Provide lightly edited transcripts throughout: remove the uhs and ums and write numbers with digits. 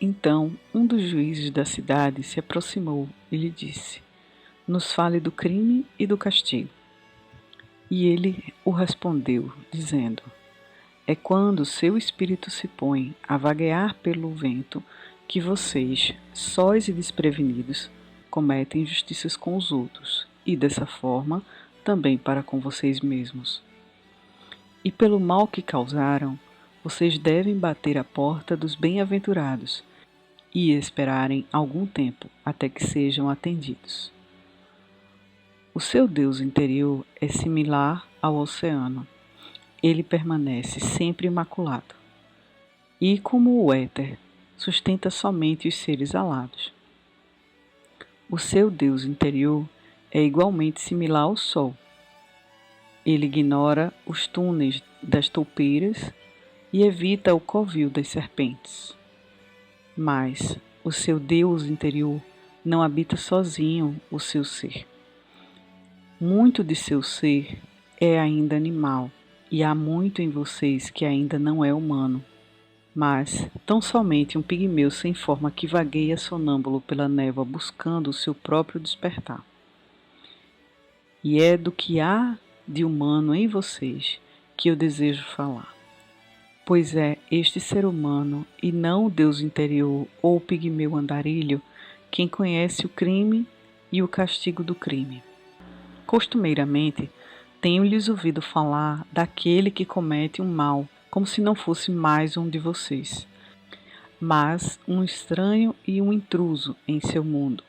Então um dos juízes da cidade se aproximou e lhe disse: Nos fale do crime e do castigo. E ele o respondeu, dizendo: É quando seu espírito se põe a vaguear pelo vento que vocês, sós e desprevenidos, cometem injustiças com os outros, e dessa forma também para com vocês mesmos. E pelo mal que causaram, vocês devem bater à porta dos bem-aventurados e esperarem algum tempo até que sejam atendidos. O seu Deus interior é similar ao oceano. Ele permanece sempre imaculado. E como o éter, sustenta somente os seres alados. O seu Deus interior é igualmente similar ao Sol. Ele ignora os túneis das toupeiras e evita o covil das serpentes. Mas o seu Deus interior não habita sozinho o seu ser. Muito de seu ser é ainda animal, e há muito em vocês que ainda não é humano. Mas tão somente um pigmeu sem forma que vagueia sonâmbulo pela névoa buscando o seu próprio despertar. E é do que há de humano em vocês que eu desejo falar. Pois é este ser humano, e não o Deus interior ou o pigmeu andarilho, quem conhece o crime e o castigo do crime. Costumeiramente, tenho-lhes ouvido falar daquele que comete um mal, como se não fosse mais um de vocês, mas um estranho e um intruso em seu mundo.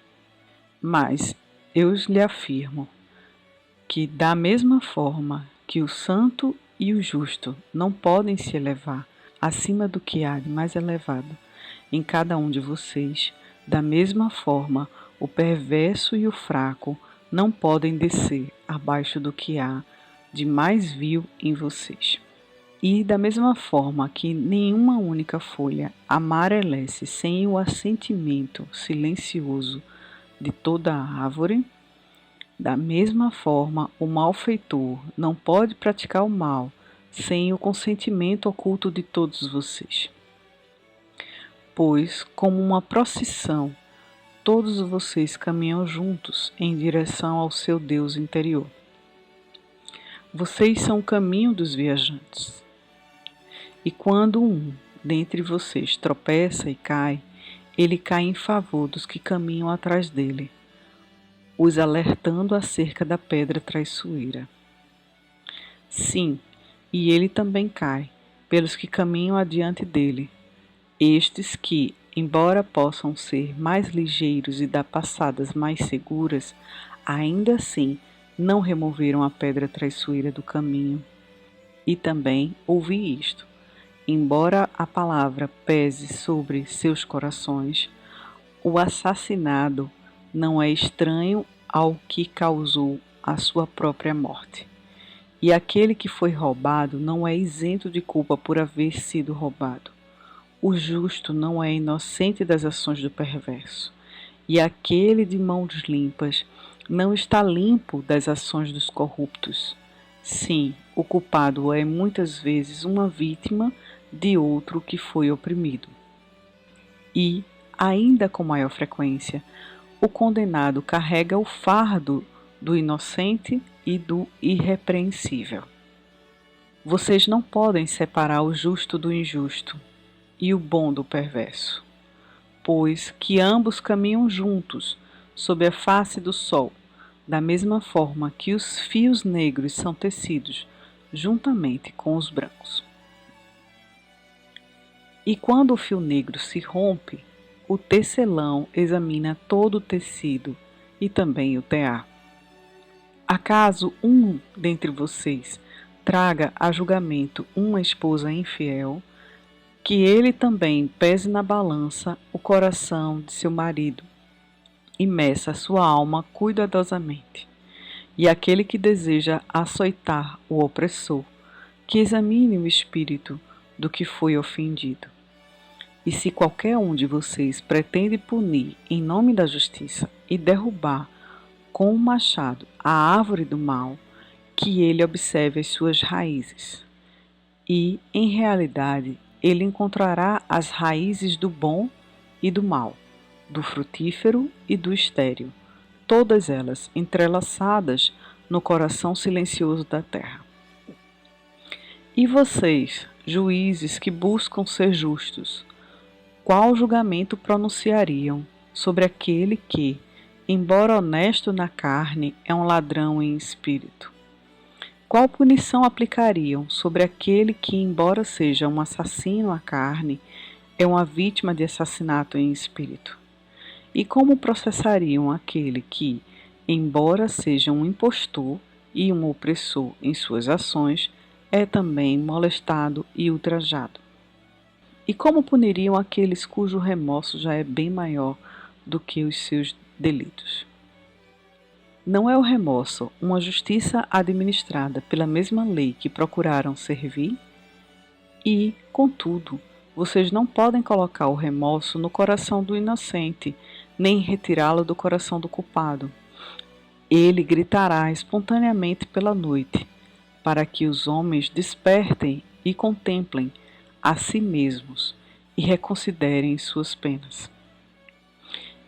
Mas eu lhe afirmo que, da mesma forma que o santo e o justo não podem se elevar acima do que há de mais elevado em cada um de vocês, da mesma forma o perverso e o fraco não podem descer abaixo do que há de mais vil em vocês. E da mesma forma que nenhuma única folha amarelece sem o assentimento silencioso de toda a árvore, da mesma forma o malfeitor não pode praticar o mal sem o consentimento oculto de todos vocês. Pois, como uma procissão, todos vocês caminham juntos em direção ao seu Deus interior. Vocês são o caminho dos viajantes. E quando um dentre vocês tropeça e cai, ele cai em favor dos que caminham atrás dele, os alertando acerca da pedra traiçoeira. Sim, e ele também cai, pelos que caminham adiante dele, estes que, embora possam ser mais ligeiros e dar passadas mais seguras, ainda assim não removeram a pedra traiçoeira do caminho. E também ouvi isto: embora a palavra pese sobre seus corações, o assassinado não é estranho ao que causou a sua própria morte. E aquele que foi roubado não é isento de culpa por haver sido roubado. O justo não é inocente das ações do perverso, e aquele de mãos limpas não está limpo das ações dos corruptos. Sim, o culpado é muitas vezes uma vítima de outro que foi oprimido. E, ainda com maior frequência, o condenado carrega o fardo do inocente e do irrepreensível. Vocês não podem separar o justo do injusto e o bom do perverso, pois que ambos caminham juntos sob a face do sol, da mesma forma que os fios negros são tecidos juntamente com os brancos. E quando o fio negro se rompe, o tecelão examina todo o tecido e também o tear. Acaso um dentre vocês traga a julgamento uma esposa infiel, que ele também pese na balança o coração de seu marido e meça a sua alma cuidadosamente. E aquele que deseja açoitar o opressor, que examine o espírito do que foi ofendido. E se qualquer um de vocês pretende punir em nome da justiça e derrubar com o machado a árvore do mal, que ele observe as suas raízes. E, em realidade, ele encontrará as raízes do bom e do mal, do frutífero e do estéril, todas elas entrelaçadas no coração silencioso da terra. E vocês, juízes que buscam ser justos, qual julgamento pronunciariam sobre aquele que, embora honesto na carne, é um ladrão em espírito? Qual punição aplicariam sobre aquele que, embora seja um assassino à carne, é uma vítima de assassinato em espírito? E como processariam aquele que, embora seja um impostor e um opressor em suas ações, é também molestado e ultrajado? E como puniriam aqueles cujo remorso já é bem maior do que os seus delitos? Não é o remorso uma justiça administrada pela mesma lei que procuraram servir? E, contudo, vocês não podem colocar o remorso no coração do inocente, nem retirá-lo do coração do culpado. Ele gritará espontaneamente pela noite, para que os homens despertem e contemplem a si mesmos e reconsiderem suas penas.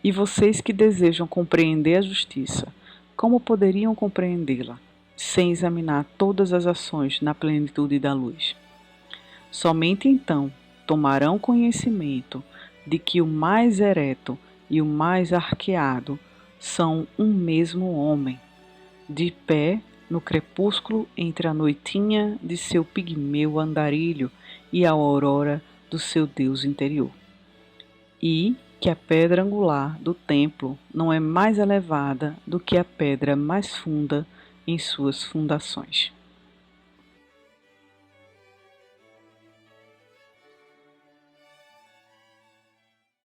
E vocês que desejam compreender a justiça, como poderiam compreendê-la, sem examinar todas as ações na plenitude da luz? Somente então tomarão conhecimento de que o mais ereto e o mais arqueado são um mesmo homem, de pé no crepúsculo entre a noitinha de seu pigmeu andarilho e a aurora do seu Deus interior. E que a pedra angular do templo não é mais elevada do que a pedra mais funda em suas fundações.